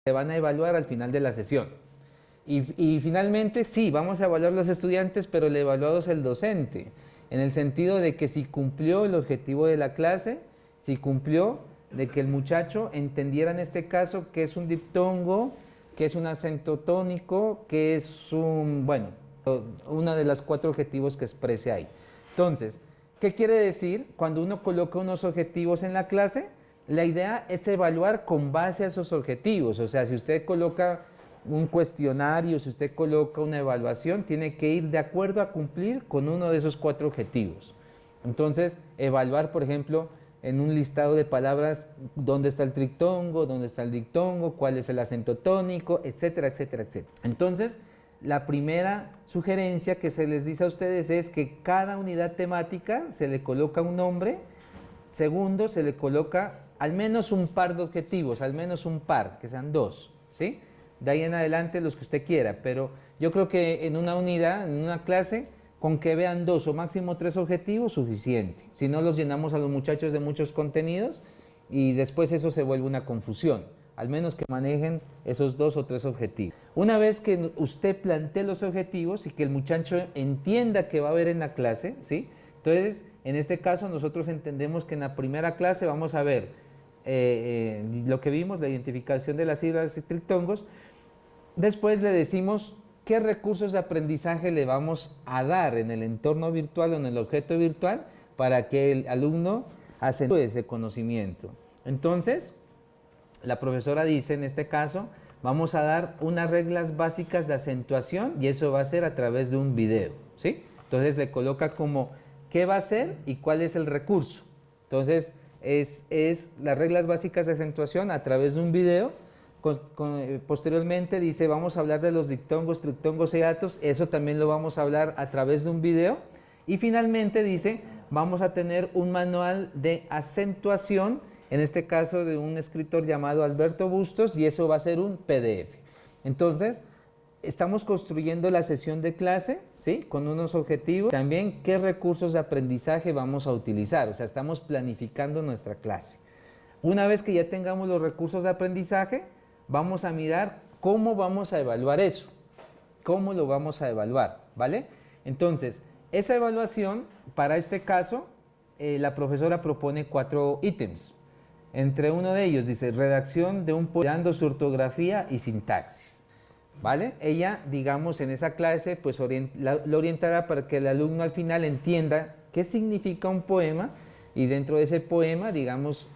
se van a evaluar al final de la sesión. Y finalmente, sí, vamos a evaluar a los estudiantes, pero el evaluado es el docente, en el sentido de que si cumplió el objetivo de la clase, si cumplió de que el muchacho entendiera en este caso qué es un diptongo, qué es un acento tónico, qué es bueno, uno de los 4 objetivos que exprese ahí. Entonces, ¿qué quiere decir? Cuando uno coloca unos objetivos en la clase, la idea es evaluar con base a esos objetivos. O sea, si usted coloca un cuestionario, si usted coloca una evaluación, tiene que ir de acuerdo a cumplir con uno de esos 4 objetivos. Entonces, evaluar, por ejemplo, en un listado de palabras, dónde está el triptongo, dónde está el diptongo, cuál es el acento tónico, etcétera, etcétera, etcétera. Entonces, la primera sugerencia que se les dice a ustedes es que cada unidad temática se le coloca un nombre. Segundo, se le coloca al menos un par de objetivos, al menos un par, que sean 2, ¿sí? De ahí en adelante los que usted quiera, pero yo creo que en una unidad, en una clase, con que vean 2 o máximo 3 objetivos, suficiente. Si no, los llenamos a los muchachos de muchos contenidos y después eso se vuelve una confusión. Al menos que manejen esos 2 o 3 objetivos. Una vez que usted plantee los objetivos y que el muchacho entienda que va a haber en la clase, ¿sí? Entonces, en este caso, nosotros entendemos que en la primera clase vamos a ver lo que vimos, la identificación de las sílabas y triptongos. Después le decimos qué recursos de aprendizaje le vamos a dar en el entorno virtual o en el objeto virtual para que el alumno acentúe ese conocimiento. Entonces, la profesora dice, en este caso, vamos a dar unas reglas básicas de acentuación y eso va a ser a través de un video, ¿sí? Entonces le coloca como qué va a hacer y cuál es el recurso. Entonces, es las reglas básicas de acentuación a través de un video. Posteriormente dice, vamos a hablar de los diptongos, triptongos y hiatos, eso también lo vamos a hablar a través de un video. Y finalmente dice, vamos a tener un manual de acentuación, en este caso de un escritor llamado Alberto Bustos, y eso va a ser un PDF. Entonces, estamos construyendo la sesión de clase, ¿sí? Con unos objetivos. También, ¿qué recursos de aprendizaje vamos a utilizar? O sea, estamos planificando nuestra clase. Una vez que ya tengamos los recursos de aprendizaje, vamos a mirar cómo vamos a evaluar eso. ¿Cómo lo vamos a evaluar? ¿Vale? Entonces, esa evaluación, para este caso, la profesora propone 4 ítems. Entre uno de ellos dice, redacción de un poema dando su ortografía y sintaxis. ¿Vale? Ella, digamos, en esa clase, pues lo orientará para que el alumno al final entienda qué significa un poema y dentro de ese poema, digamos,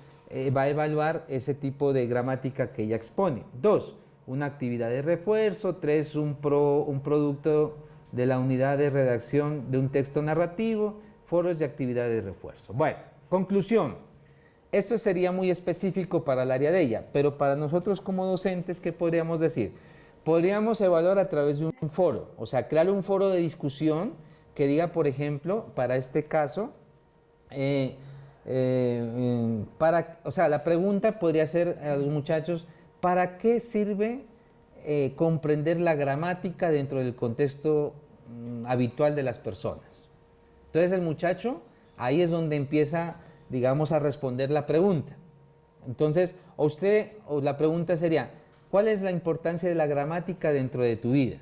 va a evaluar ese tipo de gramática que ella expone. 2, una actividad de refuerzo. 3, un producto de la unidad de redacción de un texto narrativo, foros y actividades de refuerzo. Bueno, conclusión. Esto sería muy específico para el área de ella, pero para nosotros como docentes, ¿qué podríamos decir? Podríamos evaluar a través de un foro, o sea, crear un foro de discusión que diga, por ejemplo, para este caso, o sea, la pregunta podría ser a los muchachos, ¿para qué sirve comprender la gramática dentro del contexto habitual de las personas? Entonces el muchacho, ahí es donde empieza, digamos, a responder la pregunta. Entonces, o la pregunta sería, ¿cuál es la importancia de la gramática dentro de tu vida?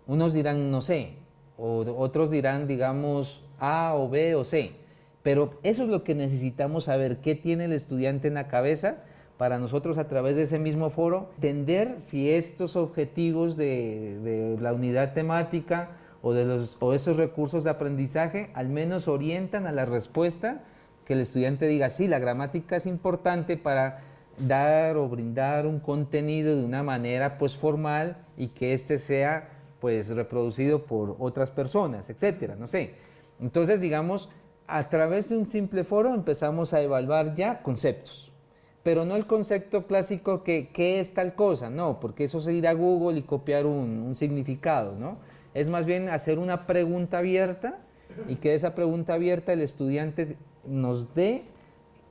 Unos dirán, no sé, o otros dirán, digamos, A o B o C. Pero eso es lo que necesitamos saber, qué tiene el estudiante en la cabeza, para nosotros a través de ese mismo foro, entender si estos objetivos de la unidad temática o esos recursos de aprendizaje al menos orientan a la respuesta, que el estudiante diga, sí, la gramática es importante para dar o brindar un contenido de una manera pues formal y que éste sea pues reproducido por otras personas, etcétera, no sé. Entonces, digamos, a través de un simple foro empezamos a evaluar ya conceptos, pero no el concepto clásico que ¿qué es tal cosa? No, porque eso es ir a Google y copiar un significado, ¿no? Es más bien hacer una pregunta abierta y que de esa pregunta abierta el estudiante nos dé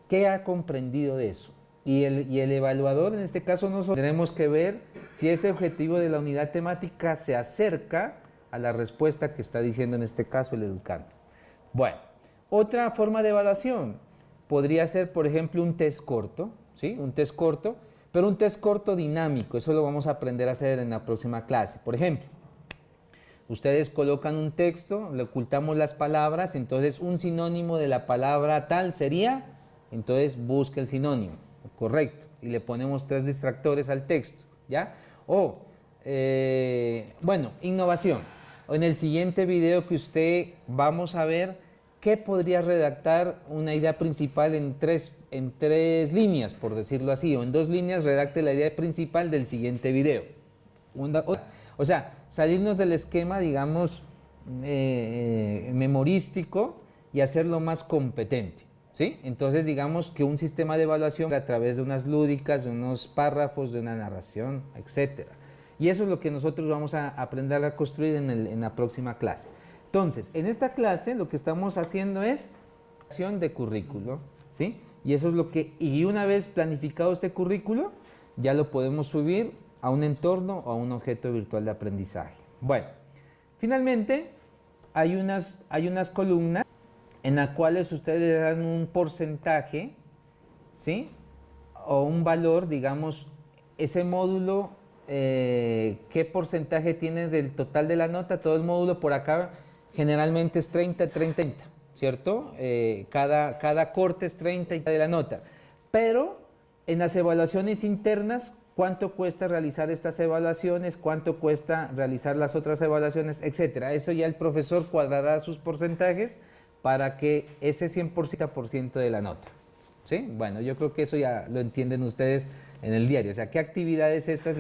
qué ha comprendido de eso. Y el evaluador, en este caso nosotros, tenemos que ver si ese objetivo de la unidad temática se acerca a la respuesta que está diciendo en este caso el educando. Bueno, otra forma de evaluación podría ser, por ejemplo, un test corto, ¿sí? Un test corto Pero un test corto dinámico, eso lo vamos a aprender a hacer en la próxima clase. Por ejemplo, ustedes colocan un texto, le ocultamos las palabras, entonces un sinónimo de la palabra tal sería, entonces busque el sinónimo, correcto, y le ponemos 3 distractores al texto, ¿ya? O, bueno, innovación. En el siguiente video que usted vamos a ver qué podría redactar una idea principal en tres líneas, por decirlo así, o en 2 líneas redacte la idea principal del siguiente video. O sea, salirnos del esquema, digamos, memorístico y hacerlo más competente, ¿sí? Entonces, digamos que un sistema de evaluación a través de unas lúdicas, de unos párrafos, de una narración, etcétera. Y eso es lo que nosotros vamos a aprender a construir en la próxima clase. Entonces, en esta clase lo que estamos haciendo es creación de currículo, ¿sí? Y eso es lo que, y una vez planificado este currículo, ya lo podemos subir a un entorno o a un objeto virtual de aprendizaje. Bueno, finalmente hay unas columnas en las cuales ustedes le dan un porcentaje, ¿sí? O un valor, digamos, ese módulo, ¿qué porcentaje tiene del total de la nota? Todo el módulo por acá generalmente es 30, 30, ¿cierto? Cada corte es 30 de la nota. Pero en las evaluaciones internas, ¿cuánto cuesta realizar estas evaluaciones? ¿Cuánto cuesta realizar las otras evaluaciones? Etcétera. Eso ya el profesor cuadrará sus porcentajes para que ese 100% de la nota. ¿Sí? Bueno, yo creo que eso ya lo entienden ustedes en el diario. O sea, ¿qué actividades estas,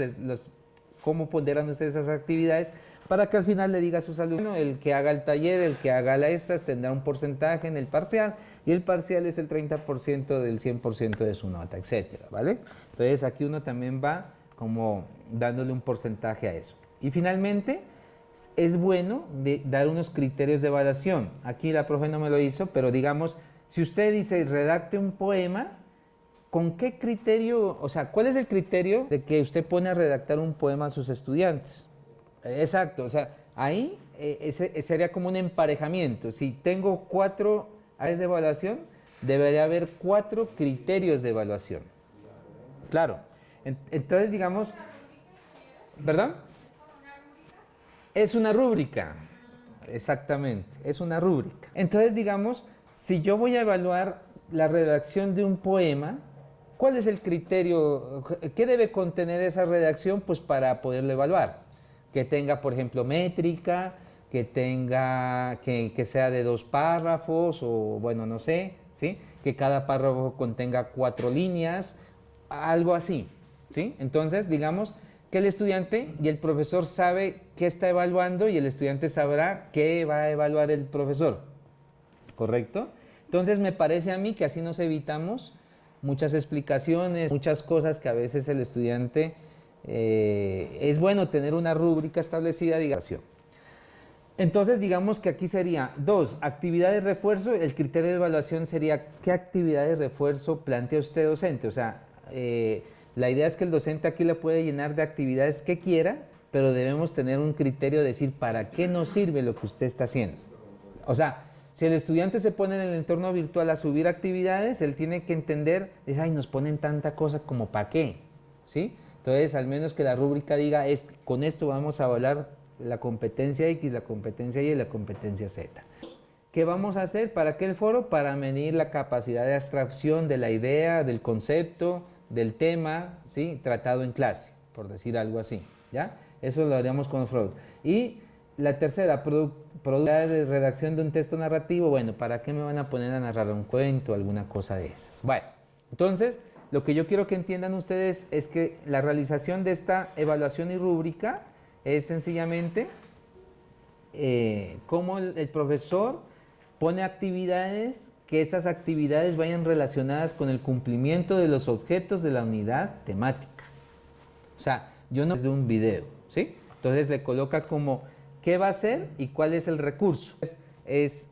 cómo ponderan ustedes esas actividades? Para que al final le diga a sus alumnos, el que haga el taller, el que haga estas, tendrá un porcentaje en el parcial, y el parcial es el 30% del 100% de su nota, etcétera, ¿vale? Entonces aquí uno también va como dándole un porcentaje a eso. Y finalmente, es bueno dar unos criterios de evaluación. Aquí la profe no me lo hizo, pero digamos, si usted dice redacte un poema, ¿con qué criterio, o sea, cuál es el criterio de que usted pone a redactar un poema a sus estudiantes? Exacto, o sea, ahí sería como un emparejamiento. Si tengo 4 áreas de evaluación, debería haber 4 criterios de evaluación. Claro. Entonces, digamos, ¿perdón? Es una rúbrica, exactamente, es una rúbrica. Entonces, digamos, si yo voy a evaluar la redacción de un poema, ¿cuál es el criterio? ¿Qué debe contener esa redacción? Pues para poderlo evaluar. Que tenga, por ejemplo, métrica, que sea de 2 párrafos, o bueno, no sé, ¿sí? Que cada párrafo contenga 4 líneas, algo así, ¿sí? Entonces, digamos que el estudiante y el profesor sabe qué está evaluando y el estudiante sabrá qué va a evaluar el profesor, ¿correcto? Entonces, me parece a mí que así nos evitamos muchas explicaciones, muchas cosas que a veces el estudiante... es bueno tener una rúbrica establecida de evaluación. Entonces, digamos que aquí sería 2, actividades de refuerzo. El criterio de evaluación sería qué actividades de refuerzo plantea usted, docente. O sea, la idea es que el docente aquí le puede llenar de actividades que quiera, pero debemos tener un criterio de decir para qué nos sirve lo que usted está haciendo. O sea, si el estudiante se pone en el entorno virtual a subir actividades, él tiene que entender, ay, nos ponen tanta cosa como para qué, ¿sí? Entonces, al menos que la rúbrica diga, con esto vamos a evaluar la competencia X, la competencia Y y la competencia Z. ¿Qué vamos a hacer? ¿Para qué el foro? Para medir la capacidad de abstracción de la idea, del concepto, del tema, ¿sí? Tratado en clase, por decir algo así, ¿ya? Eso lo haríamos con el foro. Y la tercera, productividad de redacción de un texto narrativo. Bueno, ¿para qué me van a poner a narrar un cuento o alguna cosa de esas? Bueno, entonces... Lo que yo quiero que entiendan ustedes es que la realización de esta evaluación y rúbrica es sencillamente cómo el profesor pone actividades, que esas actividades vayan relacionadas con el cumplimiento de los objetos de la unidad temática. O sea, yo no es de un video, ¿sí? Entonces le coloca como qué va a hacer y cuál es el recurso. Es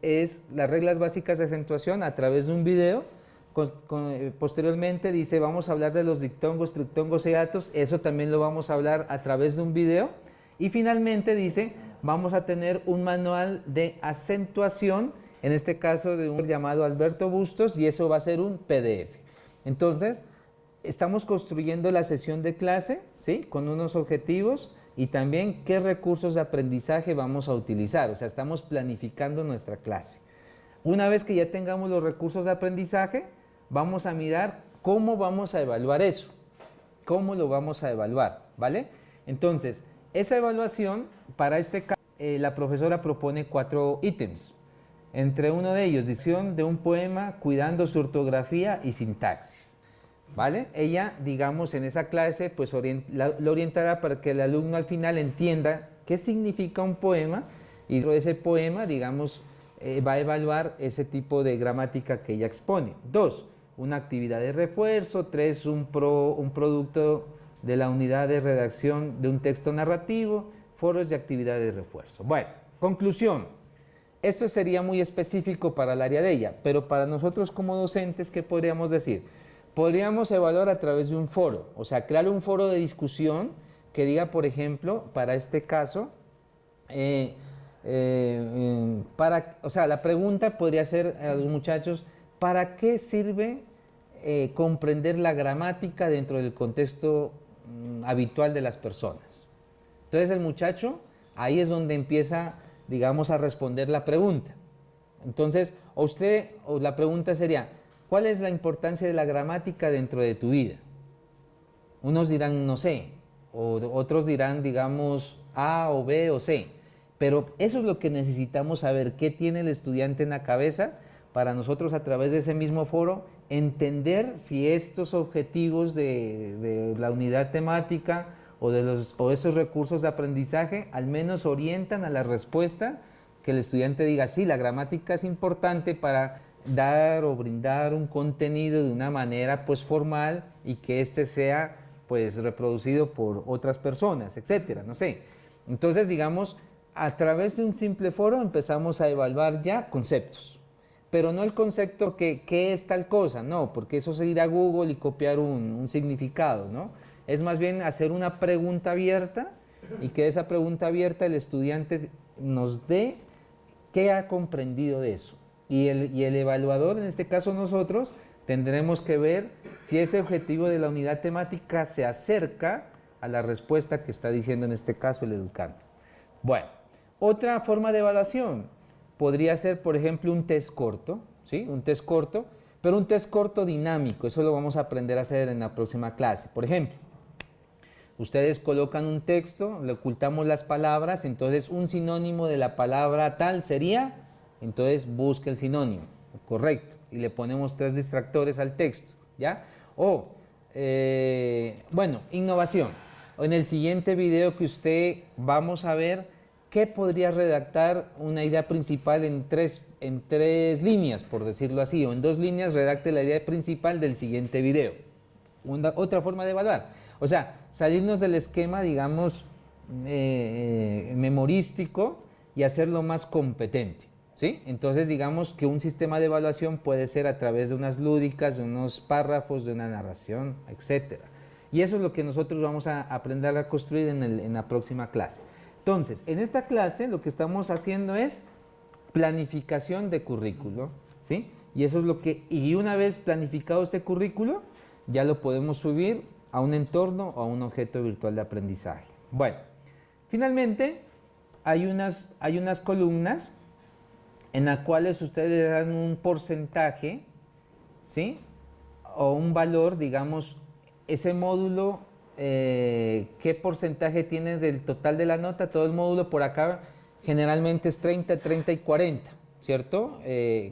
las reglas básicas de acentuación a través de un video. Posteriormente dice, vamos a hablar de los dictongos, triptongos y hiatos, eso también lo vamos a hablar a través de un video. Y finalmente dice, vamos a tener un manual de acentuación, en este caso de un llamado Alberto Bustos, y eso va a ser un PDF. Entonces, estamos construyendo la sesión de clase, ¿sí? Con unos objetivos y también qué recursos de aprendizaje vamos a utilizar, o sea, estamos planificando nuestra clase. Una vez que ya tengamos los recursos de aprendizaje, vamos a mirar cómo vamos a evaluar eso, cómo lo vamos a evaluar, ¿vale? Entonces, esa evaluación, para este caso, la profesora propone 4 ítems. Entre uno de ellos, dicción de un poema cuidando su ortografía y sintaxis, ¿vale? Ella, digamos, en esa clase, pues lo orientará para que el alumno al final entienda qué significa un poema y dentro de ese poema, digamos, va a evaluar ese tipo de gramática que ella expone. 2, una actividad de refuerzo. 3, un producto de la unidad de redacción de un texto narrativo, foros y actividades de refuerzo. Bueno, conclusión. Esto sería muy específico para el área de ella, pero para nosotros como docentes, ¿qué podríamos decir? Podríamos evaluar a través de un foro, o sea, crear un foro de discusión que diga, por ejemplo, para este caso, o sea, la pregunta podría ser a los muchachos, ¿para qué sirve comprender la gramática dentro del contexto habitual de las personas? Entonces el muchacho, ahí es donde empieza, digamos, a responder la pregunta. Entonces, o la pregunta sería, ¿cuál es la importancia de la gramática dentro de tu vida? Unos dirán, no sé, o otros dirán, digamos, A o B o C. Pero eso es lo que necesitamos saber, qué tiene el estudiante en la cabeza para nosotros a través de ese mismo foro entender si estos objetivos de la unidad temática o esos recursos de aprendizaje al menos orientan a la respuesta, que el estudiante diga, sí, la gramática es importante para dar o brindar un contenido de una manera pues formal y que éste sea pues reproducido por otras personas, etcétera, no sé. Entonces, digamos, a través de un simple foro empezamos a evaluar ya conceptos, pero no el concepto que ¿qué es tal cosa? No, porque eso es ir a Google y copiar un significado, ¿no? Es más bien hacer una pregunta abierta y que de esa pregunta abierta el estudiante nos dé qué ha comprendido de eso. Y el evaluador, en este caso nosotros, tendremos que ver si ese objetivo de la unidad temática se acerca a la respuesta que está diciendo en este caso el educante. Bueno, otra forma de evaluación podría ser, por ejemplo, un test corto, ¿sí? Un test corto, pero un test corto dinámico. Eso lo vamos a aprender a hacer en la próxima clase. Por ejemplo, ustedes colocan un texto, le ocultamos las palabras, entonces un sinónimo de la palabra tal sería, entonces busque el sinónimo, correcto, y le ponemos 3 distractores al texto, ¿ya? O, bueno, innovación. En el siguiente video que usted vamos a ver qué podría redactar una idea principal en tres líneas, por decirlo así, o en 2 líneas redacte la idea principal del siguiente video. Otra forma de evaluar. O sea, salirnos del esquema, digamos, memorístico y hacerlo más competente, ¿sí? Entonces, digamos que un sistema de evaluación puede ser a través de unas lúdicas, de unos párrafos, de una narración, etcétera. Y eso es lo que nosotros vamos a aprender a construir en la próxima clase. Entonces, en esta clase lo que estamos haciendo es planificación de currículo, ¿sí? Y eso es lo que, y una vez planificado este currículo, ya lo podemos subir a un entorno o a un objeto virtual de aprendizaje. Bueno, finalmente hay unas columnas en las cuales ustedes le dan un porcentaje, ¿sí? O un valor, digamos, ese módulo, ¿qué porcentaje tiene del total de la nota? Todo el módulo por acá generalmente es 30, 30 y 40, ¿cierto?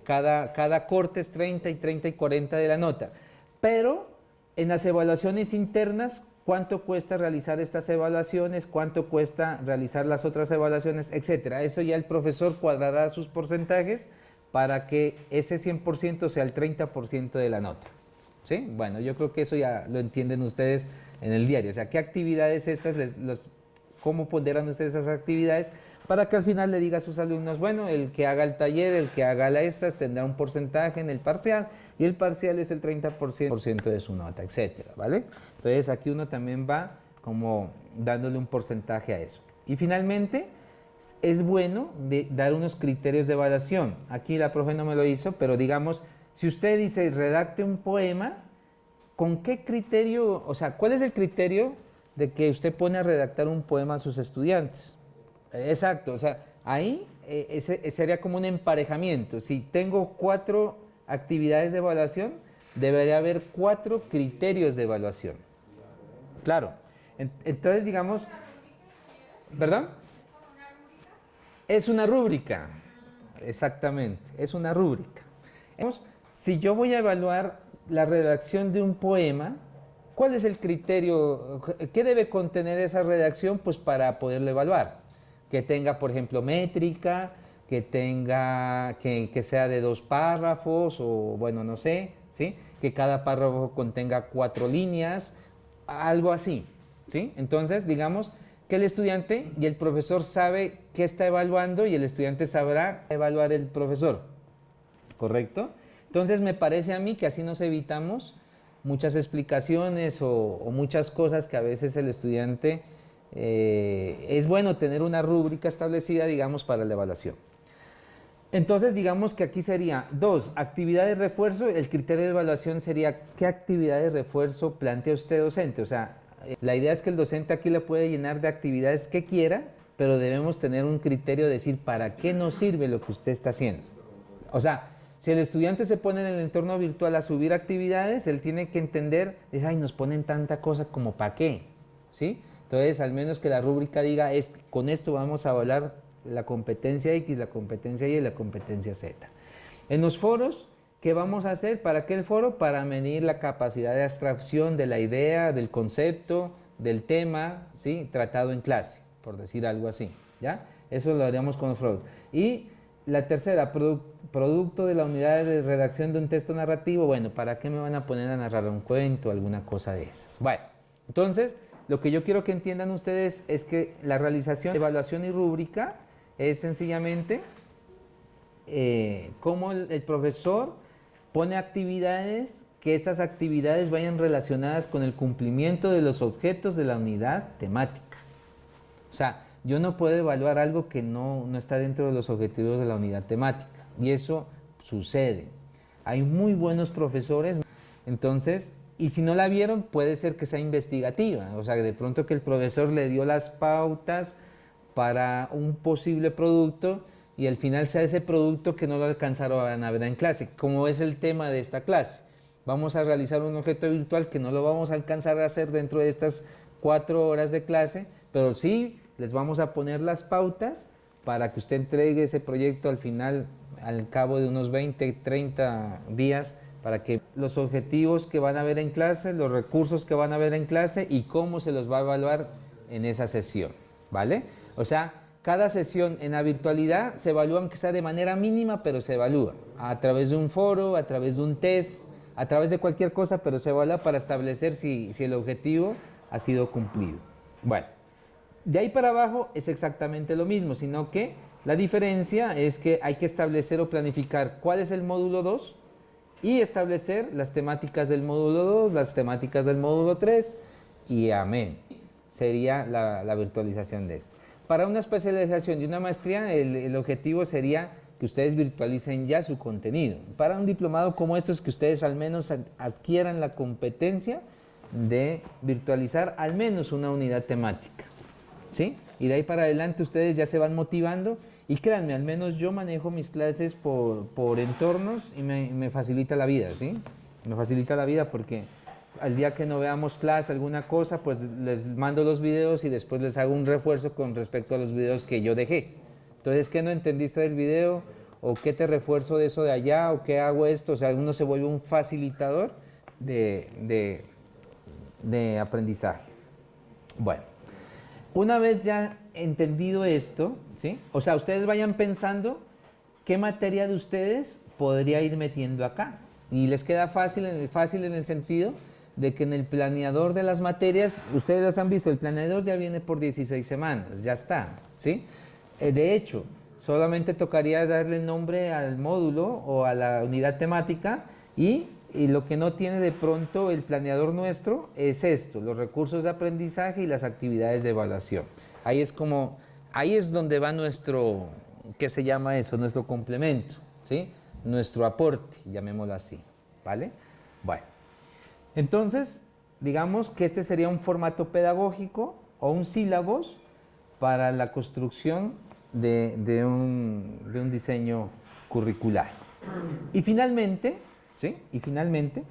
Cada corte es 30 y 30 y 40 de la nota. Pero en las evaluaciones internas, ¿cuánto cuesta realizar estas evaluaciones? ¿Cuánto cuesta realizar las otras evaluaciones? Etcétera. Eso ya el profesor cuadrará sus porcentajes para que ese 100% sea el 30% de la nota. ¿Sí? Bueno, yo creo que eso ya lo entienden ustedes en el diario. O sea, ¿qué actividades estas, cómo ponderan ustedes esas actividades? Para que al final le diga a sus alumnos, bueno, el que haga el taller, el que haga estas, tendrá un porcentaje en el parcial, y el parcial es el 30% de su nota, etcétera, ¿vale? Entonces aquí uno también va como dándole un porcentaje a eso. Y finalmente, es bueno dar unos criterios de evaluación. Aquí la profe no me lo hizo, pero digamos, si usted dice redacte un poema ¿con qué criterio, o sea, cuál es el criterio de que usted pone a redactar un poema a sus estudiantes? Exacto, o sea, ahí ese sería como un emparejamiento. Si tengo 4 actividades de evaluación, debería haber 4 criterios de evaluación. Claro. Entonces, digamos, ¿perdón? Es una rúbrica, exactamente, es una rúbrica. Si yo voy a evaluar la redacción de un poema, ¿cuál es el criterio? ¿Qué debe contener esa redacción? Pues para poderlo evaluar. Que tenga, por ejemplo, métrica, que tenga, que sea de 2 párrafos, o bueno, no sé, ¿sí? Que cada párrafo contenga 4 líneas, algo así, ¿sí? Entonces, digamos que el estudiante y el profesor sabe qué está evaluando y el estudiante sabrá evaluar el profesor, ¿correcto? Entonces, me parece a mí que así nos evitamos muchas explicaciones o muchas cosas que a veces el estudiante... es bueno tener una rúbrica establecida, digamos, para la evaluación. Entonces, digamos que aquí sería 2, actividades de refuerzo. El criterio de evaluación sería qué actividades de refuerzo plantea usted, docente. O sea, la idea es que el docente aquí le puede llenar de actividades que quiera, pero debemos tener un criterio de decir para qué nos sirve lo que usted está haciendo. O sea, si el estudiante se pone en el entorno virtual a subir actividades, él tiene que entender, es, ay, nos ponen tanta cosa como para qué, ¿sí? Entonces, al menos que la rúbrica diga, con esto vamos a evaluar la competencia X, la competencia Y y la competencia Z. En los foros, ¿qué vamos a hacer? ¿Para qué el foro? Para medir la capacidad de abstracción de la idea, del concepto, del tema, ¿sí? Tratado en clase, por decir algo así, ¿ya? Eso lo haríamos con los foros. Y la tercera, producto de la unidad de redacción de un texto narrativo. Bueno, ¿para qué me van a poner a narrar un cuento o alguna cosa de esas? Bueno, entonces... Lo que yo quiero que entiendan ustedes es que la realización de evaluación y rúbrica es sencillamente cómo el profesor pone actividades, que esas actividades vayan relacionadas con el cumplimiento de los objetos de la unidad temática. O sea, yo no puedo evaluar algo que no está dentro de los objetivos de la unidad temática. Y eso sucede. Hay muy buenos profesores, entonces... Y si no la vieron, puede ser que sea investigativa, o sea, de pronto que el profesor le dio las pautas para un posible producto y al final sea ese producto que no lo alcanzaron a ver en clase, como es el tema de esta clase. Vamos a realizar un objeto virtual que no lo vamos a alcanzar a hacer dentro de estas 4 horas de clase, pero sí les vamos a poner las pautas para que usted entregue ese proyecto al final, al cabo de unos 20, 30 días, para que los objetivos que van a ver en clase, los recursos que van a ver en clase y cómo se los va a evaluar en esa sesión, ¿vale? O sea, cada sesión en la virtualidad se evalúa, aunque sea de manera mínima, pero se evalúa a través de un foro, a través de un test, a través de cualquier cosa, pero se evalúa para establecer si el objetivo ha sido cumplido. Bueno, de ahí para abajo es exactamente lo mismo, sino que la diferencia es que hay que establecer o planificar cuál es el módulo 2, y establecer las temáticas del módulo 2, las temáticas del módulo 3 y amén. Sería la virtualización de esto. Para una especialización y una maestría, el objetivo sería que ustedes virtualicen ya su contenido. Para un diplomado como estos, que ustedes al menos adquieran la competencia de virtualizar al menos una unidad temática, ¿sí? Y de ahí para adelante ustedes ya se van motivando. Y créanme, al menos yo manejo mis clases por entornos y me facilita la vida, ¿sí? Me facilita la vida porque al día que no veamos clase, alguna cosa, pues les mando los videos y después les hago un refuerzo con respecto a los videos que yo dejé. Entonces, ¿qué no entendiste del video? ¿O qué te refuerzo de eso de allá? ¿O qué hago esto? O sea, uno se vuelve un facilitador de aprendizaje. Bueno, una vez ya entendido esto, ¿sí? O sea, ustedes vayan pensando qué materia de ustedes podría ir metiendo acá. Y les queda fácil en el sentido de que en el planeador de las materias, ustedes las han visto, el planeador ya viene por 16 semanas, ya está, ¿sí? De hecho, solamente tocaría darle nombre al módulo o a la unidad temática y lo que no tiene de pronto el planeador nuestro es esto, los recursos de aprendizaje y las actividades de evaluación. Ahí es donde va nuestro, ¿qué se llama eso? Nuestro complemento, ¿sí? Nuestro aporte, llamémoslo así, ¿vale? Bueno, Entonces, digamos que este sería un formato pedagógico o un sílabos para la construcción de un diseño curricular. Y finalmente, ¿sí? Y finalmente,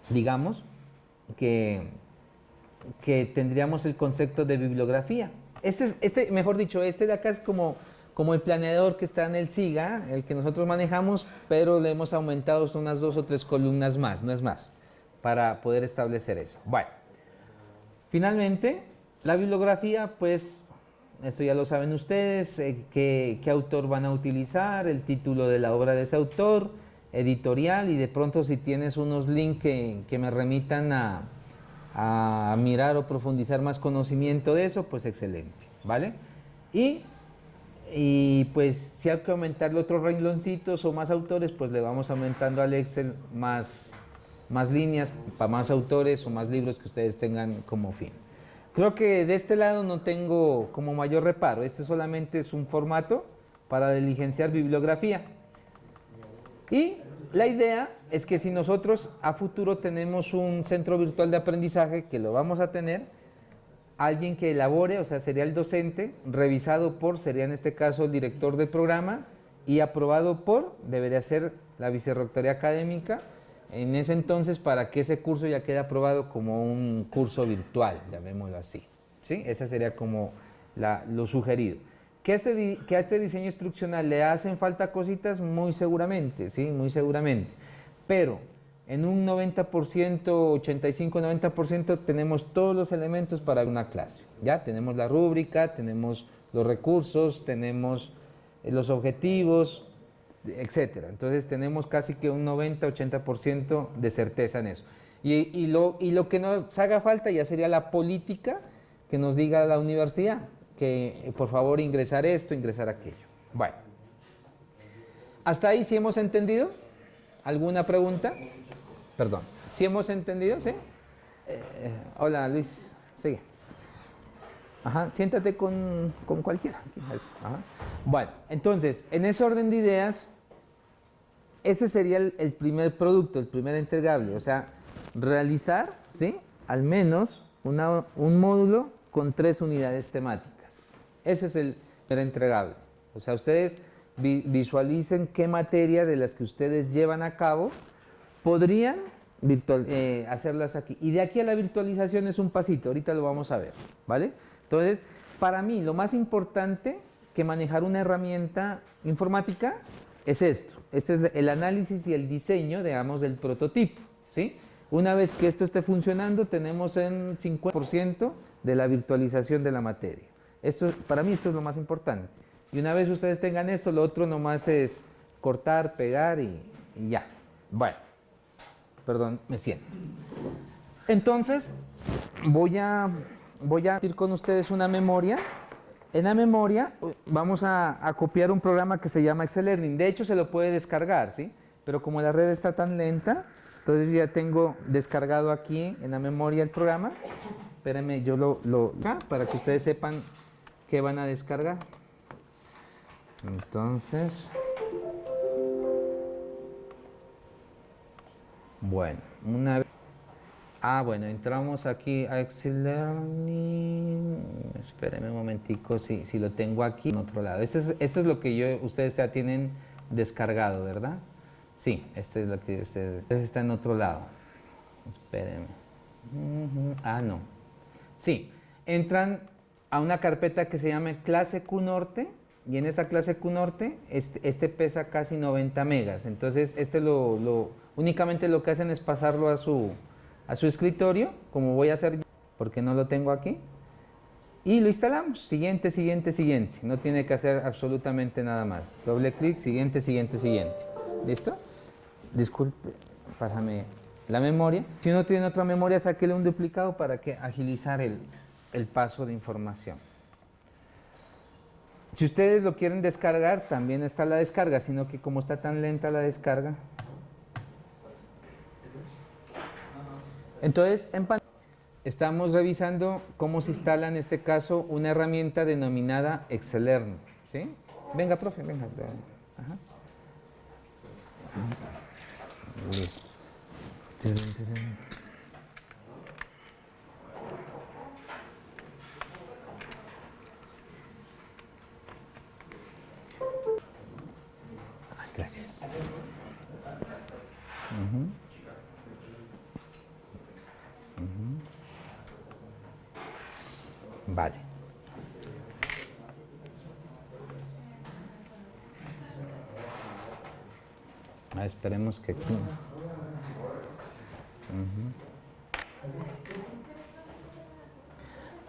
digamos que tendríamos el concepto de bibliografía. Mejor dicho, este de acá es como el planeador que está en el SIGA, el que nosotros manejamos, pero le hemos aumentado unas 2 o 3 columnas más, no es más, para poder establecer eso. Bueno, finalmente, la bibliografía, pues, esto ya lo saben ustedes, qué autor van a utilizar, el título de la obra de ese autor, editorial, y de pronto si tienes unos links que me remitan a mirar o profundizar más conocimiento de eso, pues excelente, ¿vale? Y pues si hay que aumentarle otros rengloncitos o más autores, pues le vamos aumentando al Excel más líneas para más autores o más libros que ustedes tengan como fin. Creo que de este lado no tengo como mayor reparo, este solamente es un formato para diligenciar bibliografía. Y la idea es que si nosotros a futuro tenemos un centro virtual de aprendizaje, que lo vamos a tener, alguien que elabore, o sea, sería el docente, revisado por, sería en este caso el director del programa, y aprobado por, debería ser la vicerrectoría académica, en ese entonces para que ese curso ya quede aprobado como un curso virtual, llamémoslo así, ¿sí? Ese sería como lo sugerido. ¿Que a este diseño instruccional le hacen falta cositas? Muy seguramente, ¿sí? Muy seguramente. Pero en un 90%, 85-90% tenemos todos los elementos para una clase. Ya tenemos la rúbrica, tenemos los recursos, tenemos los objetivos, etcétera. Entonces tenemos casi que un 90-80% de certeza en eso. Y lo que nos haga falta ya sería la política que nos diga la universidad, que por favor ingresar esto, ingresar aquello. Bueno, ¿hasta ahí sí hemos entendido? ¿Alguna pregunta? Perdón, ¿sí hemos entendido? ¿Sí? Hola Luis, sigue. Ajá, siéntate con cualquiera. Eso, ajá. Bueno, entonces, en ese orden de ideas, ese sería el primer producto, el primer entregable. O sea, realizar, ¿sí? Al menos un módulo con 3 unidades temáticas. Ese es el primer entregable. O sea, ustedes visualicen qué materia de las que ustedes llevan a cabo podrían hacerlas aquí. Y de aquí a la virtualización es un pasito, ahorita lo vamos a ver, ¿vale? Entonces, para mí lo más importante que manejar una herramienta informática es esto. Este es el análisis y el diseño, digamos, del prototipo, ¿sí? Una vez que esto esté funcionando, tenemos en 50% de la virtualización de la materia. Para mí esto es lo más importante. Y una vez ustedes tengan esto, lo otro nomás es cortar, pegar y ya. Bueno, perdón, me siento. Entonces, voy a ir con ustedes una memoria. En la memoria vamos a copiar un programa que se llama Excel Learning. De hecho, se lo puede descargar, ¿sí? Pero como la red está tan lenta, entonces ya tengo descargado aquí en la memoria el programa. Espérenme, yo para que ustedes sepan qué van a descargar. Entonces, bueno, una vez. Bueno, entramos aquí a Excel Learning. Espérenme un momentico, si lo tengo aquí en otro lado. Esto es lo que ustedes ya tienen descargado, ¿verdad? Sí, este es lo que ustedes. Este está en otro lado. Espérenme. No. Sí, entran a una carpeta que se llama clase QNorte. Y en esta clase QNorte, este pesa casi 90 megas. Entonces, únicamente lo que hacen es pasarlo a su escritorio, como voy a hacer yo, porque no lo tengo aquí. Y lo instalamos. Siguiente, siguiente, siguiente. No tiene que hacer absolutamente nada más. Doble clic, siguiente, siguiente, siguiente. ¿Listo? Disculpe, pásame la memoria. Si no tiene otra memoria, sáquele un duplicado para agilizar el paso de información. Si ustedes lo quieren descargar, también está la descarga, sino que como está tan lenta la descarga. Entonces, estamos revisando cómo se instala en este caso una herramienta denominada Excel Learning, ¿sí? Venga, profe, venga. Ajá. Listo. Gracias. Vale. Esperemos que aquí.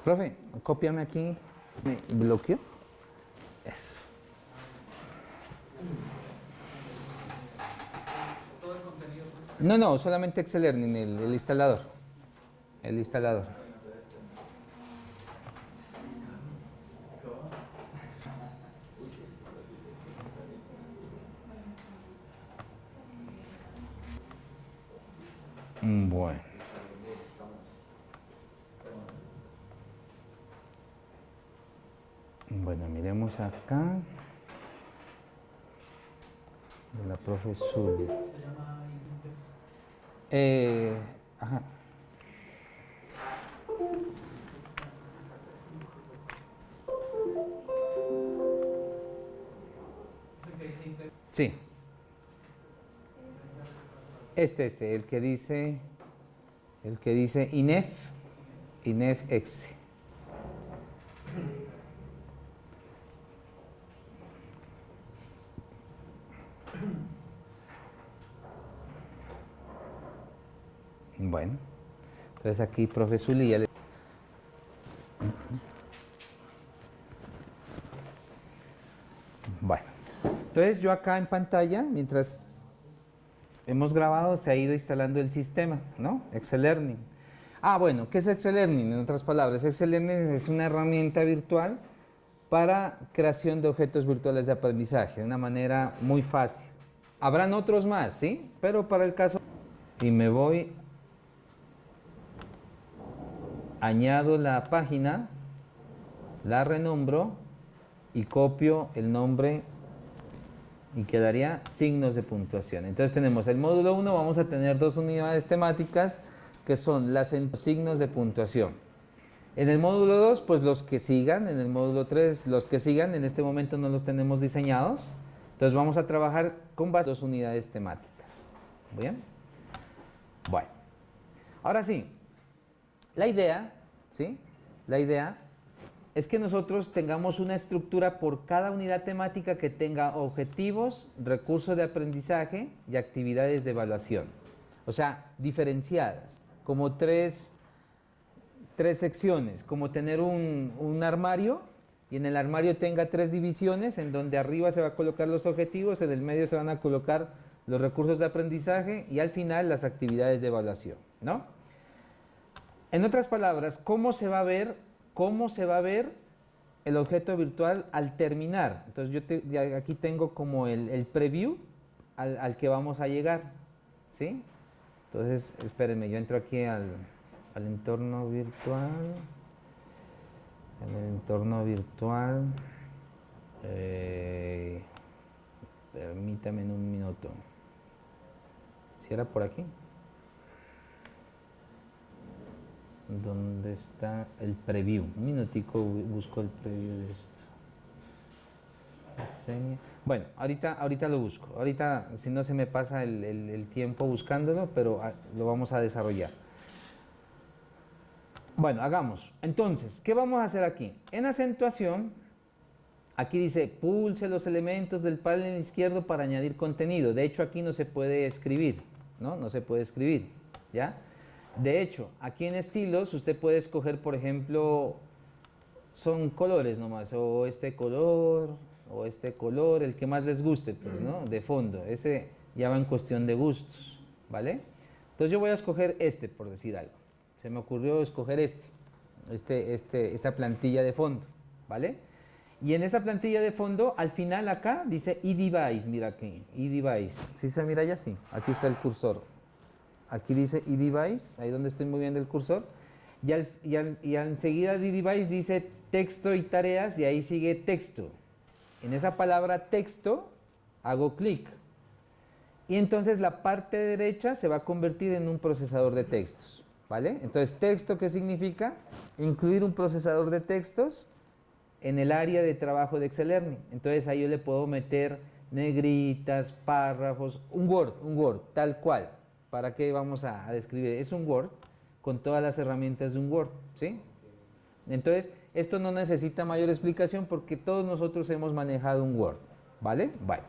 Profe, cópiame aquí. ¿Bloqueo? Eso. No, solamente Excel Learning, el instalador. El instalador. Bueno. Bueno, miremos acá. De la profe Zulia. Ajá. Sí. El que dice INEF exe. Bueno, entonces aquí, profe Zuli, ya le... Bueno, entonces yo acá en pantalla, mientras hemos grabado, se ha ido instalando el sistema, ¿no? Excel Learning. Bueno, ¿qué es Excel Learning? En otras palabras, Excel Learning es una herramienta virtual para creación de objetos virtuales de aprendizaje, de una manera muy fácil. Habrán otros más, ¿sí? Pero para el caso... Y me voy... Añado la página, la renombro y copio el nombre y quedaría signos de puntuación. Entonces tenemos el módulo 1, vamos a tener 2 unidades temáticas que son los signos de puntuación. En el módulo 2, pues los que sigan, en el módulo 3, los que sigan, en este momento no los tenemos diseñados. Entonces vamos a trabajar con base a 2 unidades temáticas. ¿Bien? Bueno, ahora sí. La idea, ¿sí? La idea es que nosotros tengamos una estructura por cada unidad temática que tenga objetivos, recursos de aprendizaje y actividades de evaluación. O sea, diferenciadas, como tres secciones, como tener un armario y en el armario tenga 3 divisiones en donde arriba se va a colocar los objetivos, en el medio se van a colocar los recursos de aprendizaje y al final las actividades de evaluación, ¿no? En otras palabras, ¿cómo se va a ver el objeto virtual al terminar? Entonces yo aquí tengo como el preview al que vamos a llegar, ¿sí? Entonces, espérenme, yo entro aquí al entorno virtual. En el entorno virtual, permítame un minuto. ¿Si era por aquí? ¿Dónde está el preview? Un minutico, busco el preview de esto. Diseño. Bueno, ahorita lo busco. Ahorita, si no se me pasa el tiempo buscándolo, pero lo vamos a desarrollar. Bueno, hagamos. Entonces, ¿qué vamos a hacer aquí? En acentuación, aquí dice, pulse los elementos del panel izquierdo para añadir contenido. De hecho, aquí no se puede escribir, ¿no? No se puede escribir, ¿ya? De hecho, aquí en estilos usted puede escoger, por ejemplo, son colores nomás, o este color, el que más les guste, pues, ¿no? De fondo, ese ya va en cuestión de gustos, ¿vale? Entonces yo voy a escoger este, por decir algo. Se me ocurrió escoger esa plantilla de fondo, ¿vale? Y en esa plantilla de fondo, al final acá dice eDevice, mira aquí, eDevice. ¿Sí se mira ya? Sí, aquí está el cursor. Aquí dice eDevice, ahí donde estoy moviendo el cursor. Y enseguida de eDevice dice texto y tareas y ahí sigue texto. En esa palabra texto hago clic. Y entonces la parte derecha se va a convertir en un procesador de textos, ¿vale? Entonces, ¿texto qué significa? Incluir un procesador de textos en el área de trabajo de Excel Learning. Entonces ahí yo le puedo meter negritas, párrafos, un Word, tal cual. ¿Para qué vamos a describir? Es un Word con todas las herramientas de un Word, ¿sí? Entonces, esto no necesita mayor explicación porque todos nosotros hemos manejado un Word, ¿vale? Bueno,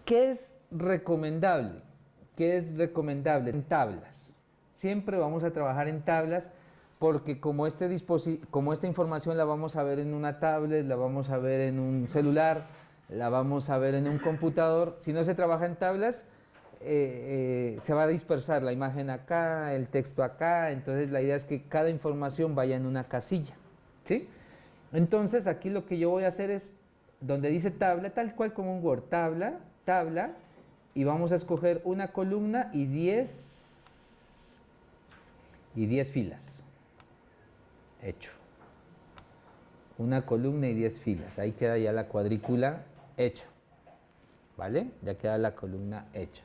¿qué es recomendable? ¿Qué es recomendable? En tablas. Siempre vamos a trabajar en tablas porque como esta información la vamos a ver en una tablet, la vamos a ver en un celular, la vamos a ver en un computador, si no se trabaja en tablas, se va a dispersar la imagen acá, el texto acá, entonces la idea es que cada información vaya en una casilla, ¿sí? Entonces aquí lo que yo voy a hacer es, donde dice tabla, tal cual como un Word, tabla, y vamos a escoger una columna y 10 filas. Hecho. Una columna y 10 filas. Ahí queda ya la cuadrícula hecha. ¿Vale? Ya queda la columna hecha.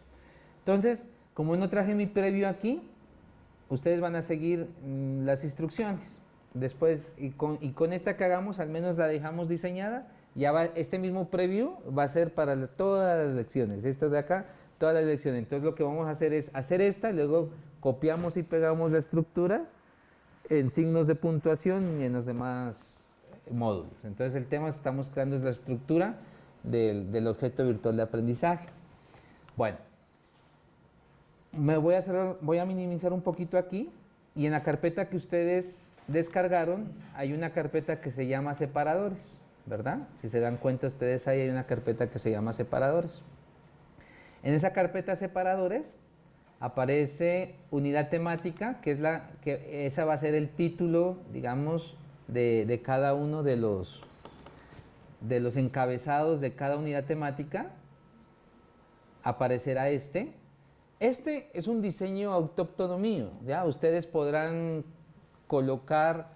Entonces, como no traje mi preview aquí, ustedes van a seguir las instrucciones. Después, y con esta que hagamos, al menos la dejamos diseñada. Ya va, este mismo preview va a ser para todas las lecciones. Esto de acá, todas las lecciones. Entonces, lo que vamos a hacer es hacer esta, luego copiamos y pegamos la estructura en signos de puntuación y en los demás módulos. Entonces el tema que estamos creando es la estructura del objeto virtual de aprendizaje. Bueno, voy a minimizar un poquito aquí y en la carpeta que ustedes descargaron hay una carpeta que se llama separadores, ¿verdad? Si se dan cuenta ustedes ahí hay una carpeta que se llama separadores. En esa carpeta separadores aparece unidad temática, que esa va a ser el título, digamos, de cada uno de los encabezados de cada unidad temática. Aparecerá este. Este es un diseño autóctono mío, ¿ya? Ustedes podrán colocar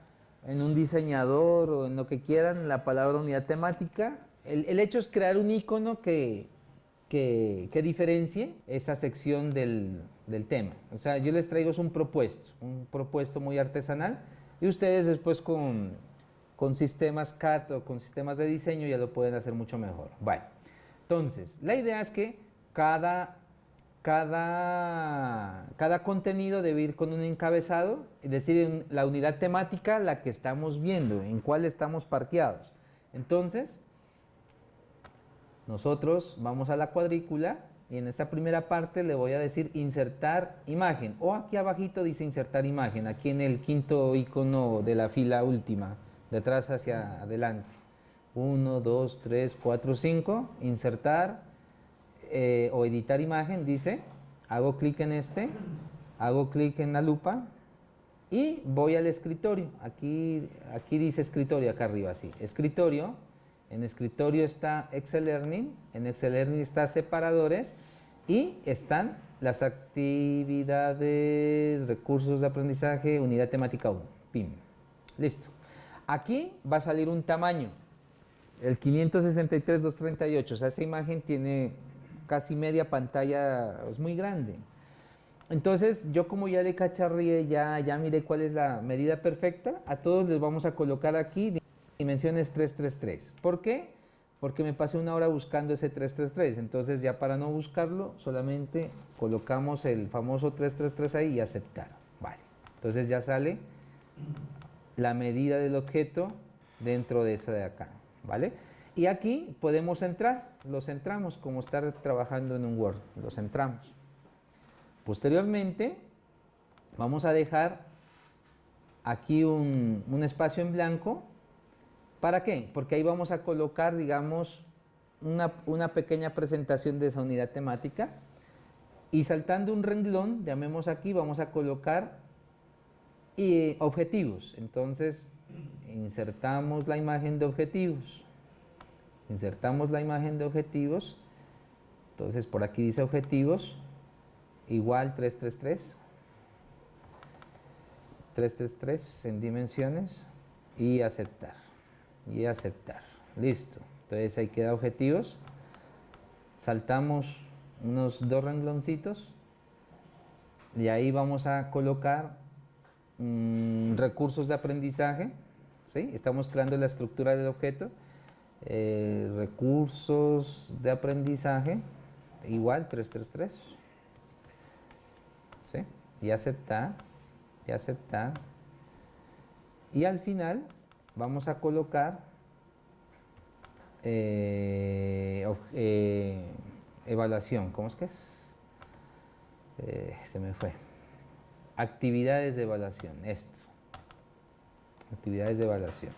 en un diseñador o en lo que quieran la palabra unidad temática. El hecho es crear un icono que diferencie esa sección del tema. O sea, yo les traigo un propuesto muy artesanal y ustedes después con sistemas CAD o con sistemas de diseño ya lo pueden hacer mucho mejor. Bueno, entonces, la idea es que cada contenido debe ir con un encabezado, es decir, la unidad temática, la que estamos viendo, en cuál estamos parqueados. Entonces, nosotros vamos a la cuadrícula y en esta primera parte le voy a decir insertar imagen, o aquí abajito dice insertar imagen, aquí en el quinto icono de la fila última, de atrás hacia adelante. 1, 2, 3, 4, 5, insertar o editar imagen, dice, hago clic en este, hago clic en la lupa y voy al escritorio. Aquí dice escritorio, acá arriba, sí, escritorio. En escritorio está Excel Learning, en Excel Learning está separadores y están las actividades, recursos de aprendizaje, unidad temática 1. Pim. Listo. Aquí va a salir un tamaño, el 563-238, o sea, esa imagen tiene casi media pantalla, es muy grande. Entonces, yo como ya le cacharrié, ya miré cuál es la medida perfecta, a todos les vamos a colocar aquí dimensiones 333. ¿Por qué? Porque me pasé una hora buscando ese 333. Entonces ya para no buscarlo, solamente colocamos el famoso 333 ahí y aceptar. Vale. Entonces ya sale la medida del objeto dentro de esa de acá. ¿Vale? Y aquí podemos centrar. Lo centramos como estar trabajando en un Word. Lo centramos. Posteriormente, vamos a dejar aquí un espacio en blanco. ¿Para qué? Porque ahí vamos a colocar, digamos, una pequeña presentación de esa unidad temática y saltando un renglón, llamemos aquí, vamos a colocar objetivos. Entonces, insertamos la imagen de objetivos. Insertamos la imagen de objetivos. Entonces, por aquí dice objetivos, igual 333. 333 en dimensiones y aceptar. Y aceptar. Listo. Entonces ahí queda objetivos. Saltamos unos 2 rengloncitos, y ahí vamos a colocar recursos de aprendizaje, ¿sí? Estamos creando la estructura del objeto, recursos de aprendizaje, igual 333, ¿sí? Y aceptar, y aceptar, y al final vamos a colocar evaluación, ¿cómo es que es? Se me fue. Actividades de evaluación, esto. Actividades de evaluación.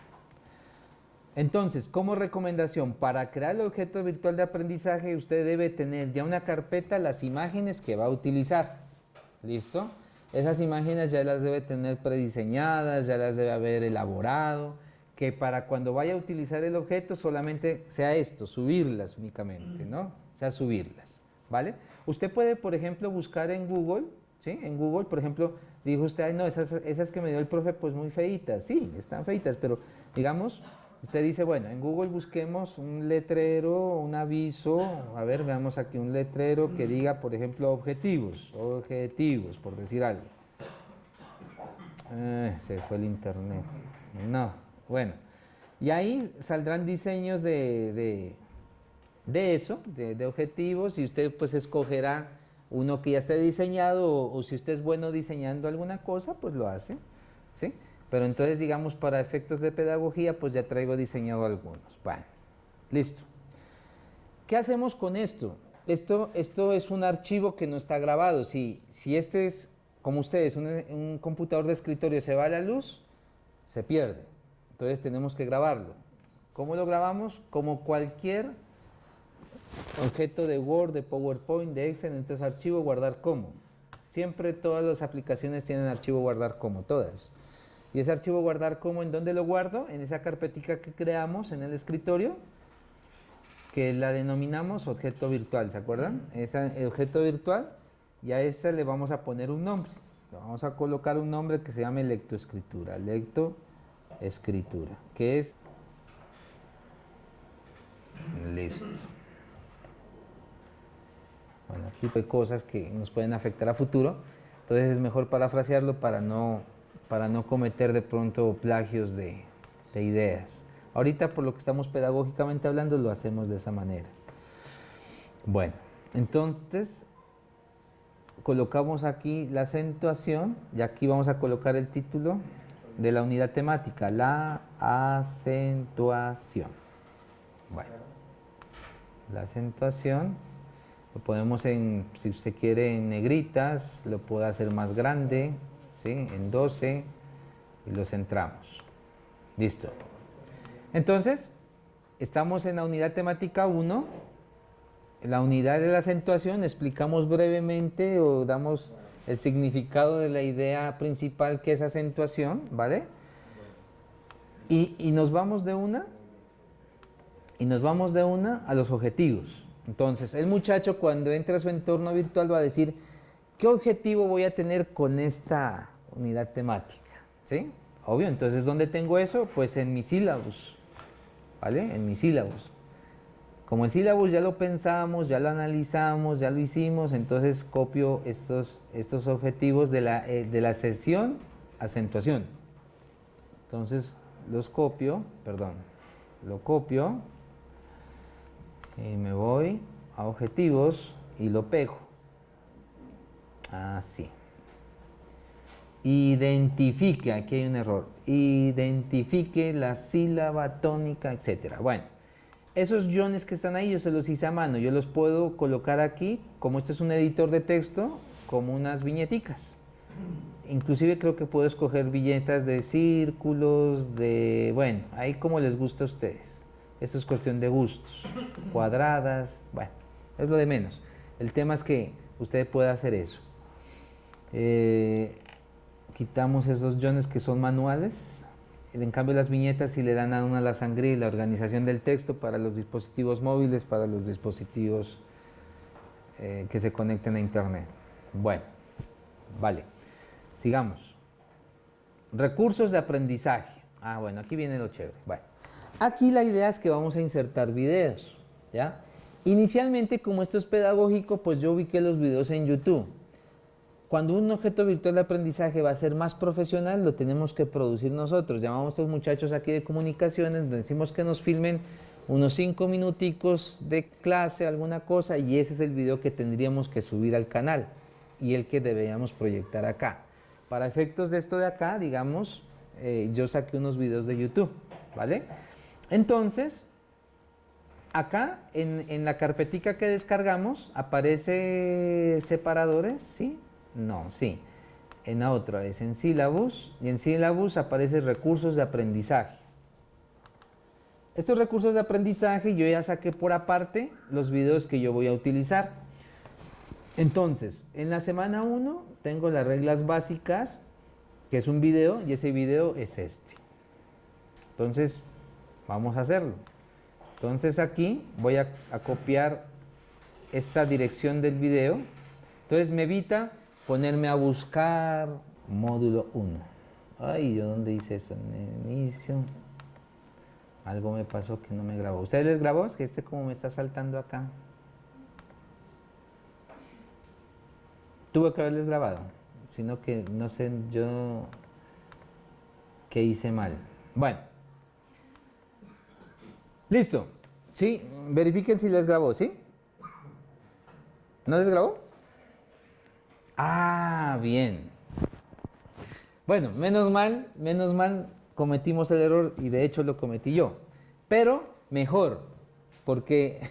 Entonces, como recomendación, para crear el objeto virtual de aprendizaje, usted debe tener ya una carpeta, las imágenes que va a utilizar. ¿Listo? Esas imágenes ya las debe tener prediseñadas, ya las debe haber elaborado, que para cuando vaya a utilizar el objeto solamente sea esto, subirlas únicamente, ¿no? Sea subirlas, ¿vale? Usted puede, por ejemplo, buscar en Google, ¿sí? En Google, por ejemplo, dijo usted, ay, no, esas que me dio el profe, pues muy feitas. Sí, están feitas, pero digamos, usted dice, bueno, en Google busquemos un letrero, un aviso, a ver, veamos aquí un letrero que diga, por ejemplo, objetivos, por decir algo. Se fue el internet. No, bueno. Y ahí saldrán diseños de eso, de objetivos, y usted pues escogerá uno que ya esté diseñado, o si usted es bueno diseñando alguna cosa, pues lo hace, ¿sí? Pero entonces, digamos, para efectos de pedagogía, pues ya traigo diseñado algunos. Bueno, listo. ¿Qué hacemos con esto? Esto es un archivo que no está grabado. Si este es, como ustedes, un computador de escritorio, se va a la luz, se pierde. Entonces tenemos que grabarlo. ¿Cómo lo grabamos? Como cualquier objeto de Word, de PowerPoint, de Excel, entonces archivo, guardar como. Siempre todas las aplicaciones tienen archivo, guardar como, todas. Y ese archivo guardar como, ¿en dónde lo guardo? En esa carpetica que creamos en el escritorio, que la denominamos objeto virtual, ¿se acuerdan? Ese objeto virtual, y a ese le vamos a poner un nombre. Le vamos a colocar un nombre que se llame lectoescritura, que es... Listo. Bueno, aquí hay cosas que nos pueden afectar a futuro, entonces es mejor parafrasearlo para no cometer de pronto plagios de ideas. Ahorita, por lo que estamos pedagógicamente hablando, lo hacemos de esa manera. Bueno, entonces colocamos aquí la acentuación, y aquí vamos a colocar el título de la unidad temática, la acentuación. Bueno, la acentuación lo ponemos en, si usted quiere, en negritas, lo puede hacer más grande, ¿sí? En 12, y lo centramos. Listo. Entonces, estamos en la unidad temática 1, la unidad de la acentuación, explicamos brevemente o damos el significado de la idea principal, que es acentuación, ¿vale? Y nos vamos de una a los objetivos. Entonces, el muchacho, cuando entra a su entorno virtual, va a decir, ¿qué objetivo voy a tener con esta unidad temática? ¿Sí? Obvio, entonces, ¿dónde tengo eso? Pues en mi sílabus, ¿vale? En mi sílabus. Como el sílabus ya lo pensamos, ya lo analizamos, ya lo hicimos, entonces copio estos objetivos de la sesión acentuación. Entonces, lo copio, y me voy a objetivos y lo pego. Así. Identifique, aquí hay un error, identifique la sílaba tónica, etc. Bueno, esos guiones que están ahí yo se los hice a mano, yo los puedo colocar aquí, como este es un editor de texto, como unas viñeticas. Inclusive creo que puedo escoger viñetas de círculos, bueno, ahí como les gusta a ustedes. Eso es cuestión de gustos, cuadradas, bueno, es lo de menos. El tema es que usted pueda hacer eso. Quitamos esos guiones que son manuales. En cambio, las viñetas sí le dan a una la sangre y la organización del texto para los dispositivos móviles, para los dispositivos que se conecten a internet. Bueno, vale. Sigamos. Recursos de aprendizaje. Bueno, aquí viene lo chévere. Bueno, aquí la idea es que vamos a insertar videos, ¿ya? Inicialmente, como esto es pedagógico, pues yo ubiqué los videos en YouTube. Cuando un objeto virtual de aprendizaje va a ser más profesional, lo tenemos que producir nosotros. Llamamos a estos muchachos aquí de comunicaciones, decimos que nos filmen unos 5 minuticos de clase, alguna cosa, y ese es el video que tendríamos que subir al canal y el que deberíamos proyectar acá. Para efectos de esto de acá, digamos, yo saqué unos videos de YouTube, ¿vale? Entonces, acá en la carpetica que descargamos aparece separadores, ¿sí? No, sí. En la otra es en Syllabus, y en Syllabus aparece recursos de aprendizaje. Estos recursos de aprendizaje yo ya saqué por aparte los videos que yo voy a utilizar. Entonces, en la semana 1 tengo las reglas básicas, que es un video, y ese video es este. Entonces, vamos a hacerlo. Entonces aquí voy a copiar esta dirección del video. Entonces me evita ponerme a buscar módulo 1. Ay, ¿yo dónde hice eso? En el inicio. Algo me pasó que no me grabó. ¿Ustedes les grabó? Es que este como me está saltando acá. Tuve que haberles grabado. Sino que no sé yo qué hice mal. Bueno. Listo. Sí, verifiquen si les grabó, ¿sí? ¿No les grabó? Ah, bien. Bueno, menos mal cometimos el error y de hecho lo cometí yo. Pero mejor, porque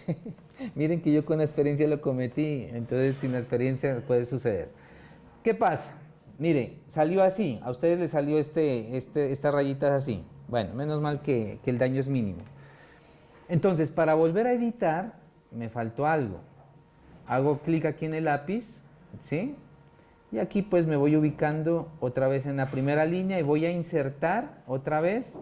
miren que yo con la experiencia lo cometí, entonces sin la experiencia puede suceder. ¿Qué pasa? Mire, salió así, a ustedes les salió estas rayitas así. Bueno, menos mal que el daño es mínimo. Entonces, para volver a editar, me faltó algo. Hago clic aquí en el lápiz, ¿sí? Y aquí pues me voy ubicando otra vez en la primera línea y voy a insertar otra vez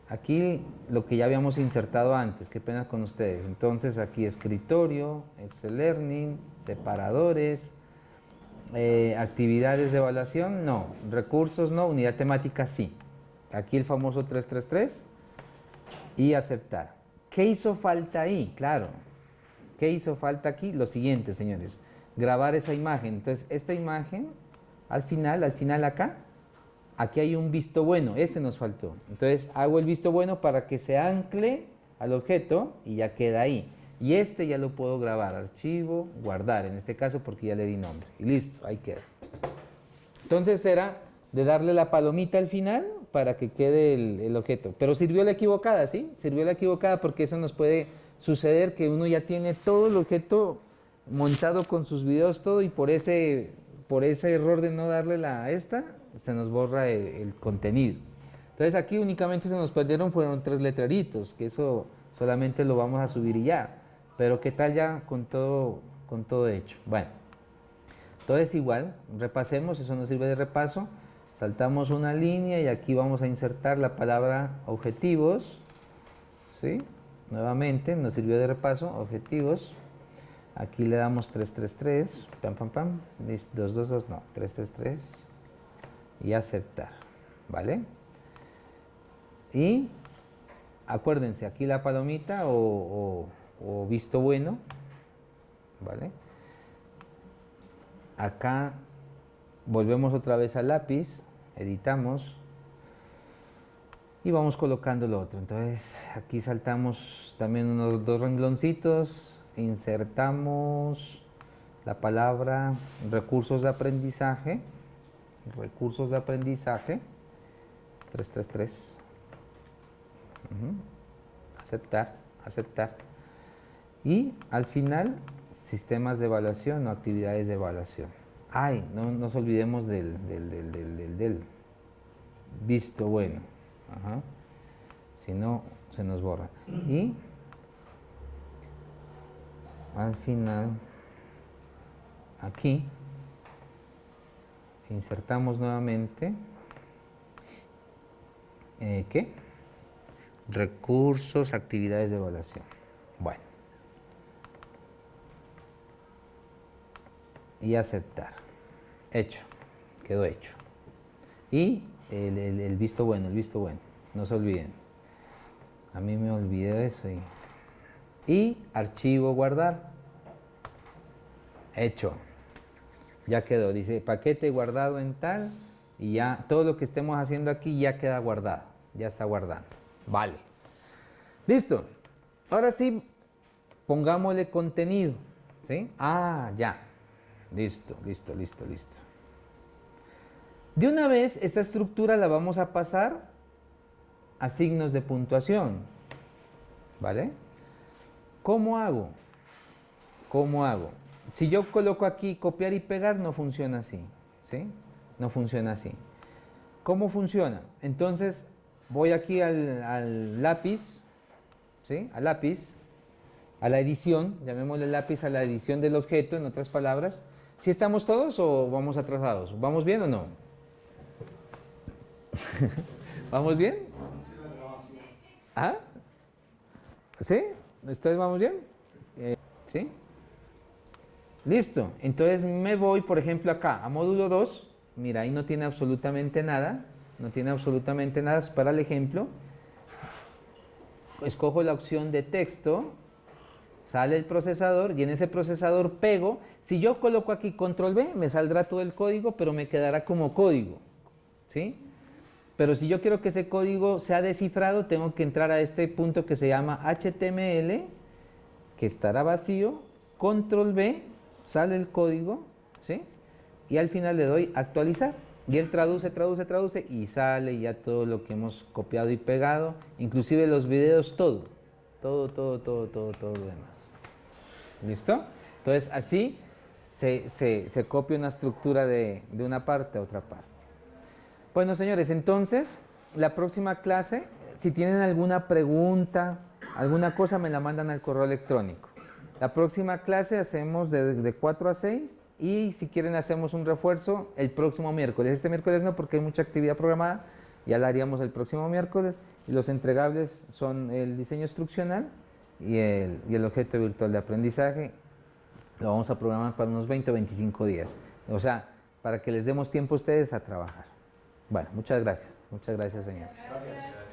aquí lo que ya habíamos insertado antes. Qué pena con ustedes. Entonces aquí escritorio, Excel Learning, separadores, actividades de evaluación, no. Recursos, no. Unidad temática, sí. Aquí el famoso 333 y aceptar. ¿Qué hizo falta ahí? Claro. ¿Qué hizo falta aquí? Lo siguiente, señores. Grabar esa imagen. Entonces, esta imagen, al final acá, aquí hay un visto bueno. Ese nos faltó. Entonces, hago el visto bueno para que se ancle al objeto y ya queda ahí. Y este ya lo puedo grabar. Archivo, guardar. En este caso, porque ya le di nombre. Y listo, ahí queda. Entonces, era de darle la palomita al final para que quede el objeto. Pero sirvió la equivocada, ¿sí? Sirvió la equivocada porque eso nos puede suceder que uno ya tiene todo el objeto montado con sus videos, todo, y por ese error de no darle se nos borra el contenido. Entonces aquí únicamente se nos perdieron, fueron 3 letreritos, que eso solamente lo vamos a subir y ya. Pero ¿qué tal ya con todo hecho? Bueno, entonces igual, repasemos, eso nos sirve de repaso. Saltamos una línea y aquí vamos a insertar la palabra objetivos, ¿sí? Nuevamente nos sirvió de repaso, objetivos. Aquí le damos 333, pam, pam, pam, 222, no, 333 y aceptar, ¿vale? Y acuérdense, aquí la palomita o visto bueno, ¿vale? Acá volvemos otra vez al lápiz, editamos y vamos colocando lo otro. Entonces aquí saltamos también unos 2 rengloncitos, insertamos la palabra recursos de aprendizaje, 333, aceptar, y al final sistemas de evaluación o actividades de evaluación. Ay, no nos olvidemos del visto bueno. Ajá. Si no, se nos borra. Y al final, aquí, insertamos nuevamente, ¿qué? Recursos, actividades de evaluación. Bueno. Y aceptar. Hecho. Quedó hecho. Y el visto bueno, no se olviden. A mí me olvidé eso y y archivo guardar. Hecho. Ya quedó. Dice paquete guardado en tal y ya todo lo que estemos haciendo aquí ya queda guardado. Ya está guardando. Vale. Listo. Ahora sí, pongámosle contenido. ¿Sí? Ah, ya. Listo, listo, listo, listo. De una vez, esta estructura la vamos a pasar a signos de puntuación. ¿Vale? ¿Cómo hago? ¿Cómo hago? Si yo coloco aquí copiar y pegar, no funciona así. ¿Sí? No funciona así. ¿Cómo funciona? Entonces, voy aquí al lápiz, ¿sí? Al lápiz, a la edición, llamémosle lápiz a la edición del objeto, en otras palabras. ¿Sí estamos todos o vamos atrasados? ¿Vamos bien o no? ¿Vamos bien? ¿Ah? ¿Sí? ¿Ustedes vamos bien? ¿Sí? Listo. Entonces me voy, por ejemplo, acá, a módulo 2. Mira, ahí no tiene absolutamente nada. No tiene absolutamente nada. Es para el ejemplo. Escojo la opción de texto. Sale el procesador y en ese procesador pego. Si yo coloco aquí control V, me saldrá todo el código, pero me quedará como código. ¿Sí? Pero si yo quiero que ese código sea descifrado, tengo que entrar a este punto que se llama HTML, que estará vacío, control V, sale el código, ¿sí? Y al final le doy actualizar. Y él traduce, traduce, traduce y sale ya todo lo que hemos copiado y pegado, inclusive los videos, todo. Todo lo demás. ¿Listo? Entonces así se copia una estructura de una parte a otra parte. Bueno, señores, entonces, la próxima clase, si tienen alguna pregunta, alguna cosa, me la mandan al correo electrónico. La próxima clase hacemos de 4 a 6 y si quieren hacemos un refuerzo el próximo miércoles. Este miércoles no, porque hay mucha actividad programada, ya la haríamos el próximo miércoles. Y los entregables son el diseño instruccional y el objeto virtual de aprendizaje. Lo vamos a programar para unos 20 o 25 días. O sea, para que les demos tiempo a ustedes a trabajar. Bueno, muchas gracias, señores. Gracias.